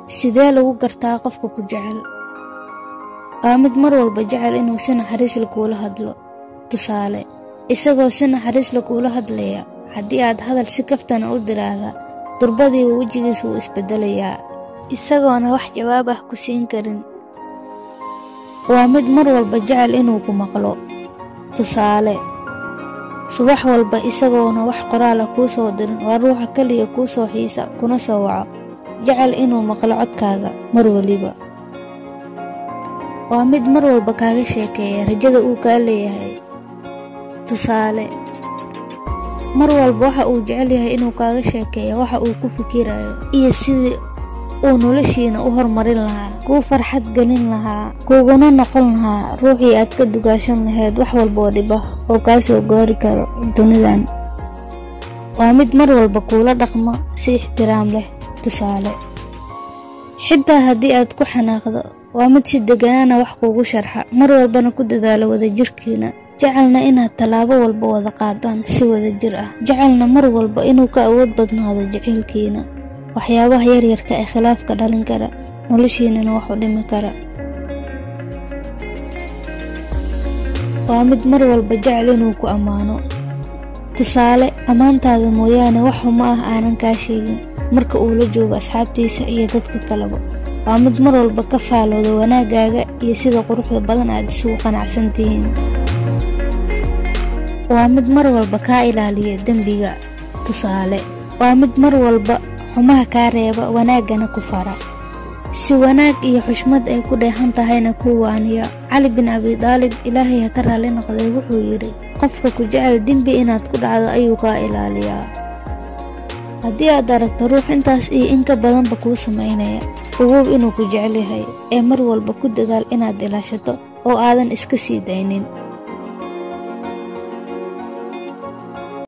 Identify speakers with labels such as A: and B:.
A: sidee lagu gartaa qofka ku jecel? Waa mid mar walba jecel inuu si naxariis leh kuula hadlo. Tusaale, isagoo si naxariis leh kuula hadlaya, haddii aad hadal si kaftan u diraahdo, durbadii wajigiisa wuu isbedelayaa, isagoona wax jawaab ah ku siin karin. Waa mid mar walba jecel inuu ku maqlo. Tusaale, subax walba isagoona wax qoraal ah kuu soo dirin, waa ruuxa kaliya kuu soo xiisa kuna soo waco, jecel inuu maqlo codkaaga mar waliba. Waa mid mar walba kaaga sheekeeya rajada uu kaa leeyahay. Tusaale, mar walba waxa uu jecel yahay inuu kaaga sheekeeyo waxa uu ku fikirayo iyo sidii uu noloshiina u horumarin lahaa, kuu farxad gelin lahaa, kuguna noqon lahaa ruuxii aad ka dugaashan lahayd wax walba oo dhib ah oo kaa soo gaari karo dunidan. Waa mid mar walba kuula dhaqmo si ixtiraam leh. Tusaale, xitaa haddii aad ku xanaaqdo, waa mid si deganaan wax kuugu sharxa, mar walbana ku dadaalo wadajirkiina, jecelna inaad tallaabo walba wada qaadaan si wadajir ah, jecelna mar walba inuu ka awood badnaado jaceylkiina, waxyaabaha yaryarka ee khilaafka dhalin kara, noloshiinana wax u dhimi kara. Waa mid mar walba jecel inuu ku ammaano. Tusaale, ammaantaada mooyaane wax xuma ah aanan kaa sheegin marka uu la joogo asxaabtiisa iyo dadka kaleba. Waa mid mar walba ka faalooda wanaagaaga iyo sida quruxda badan aad isugu qanacsan tihiin. Waa mid mar walba kaa ilaaliya dembiga. Tusaale, waa mid mar walba xumaha kaa reeba, wanaagana ku fara, si wanaag iyo xushmad ay ku dheehan tahayna kuu waaniya. Cali bin Abi Daalib, Ilaahay ha ka raali noqday, wuxuu yidhi, qofka ku jecel dembi inaad ku dhacdo ayuu kaa ilaaliyaa. Haddii aad aragto ruux intaas iyo in ka badanba kuu samaynaya, ogow inuu ku jecel yahay, ee mar walba ku dadaal inaad ilaashato oo aadan iska sii daynin.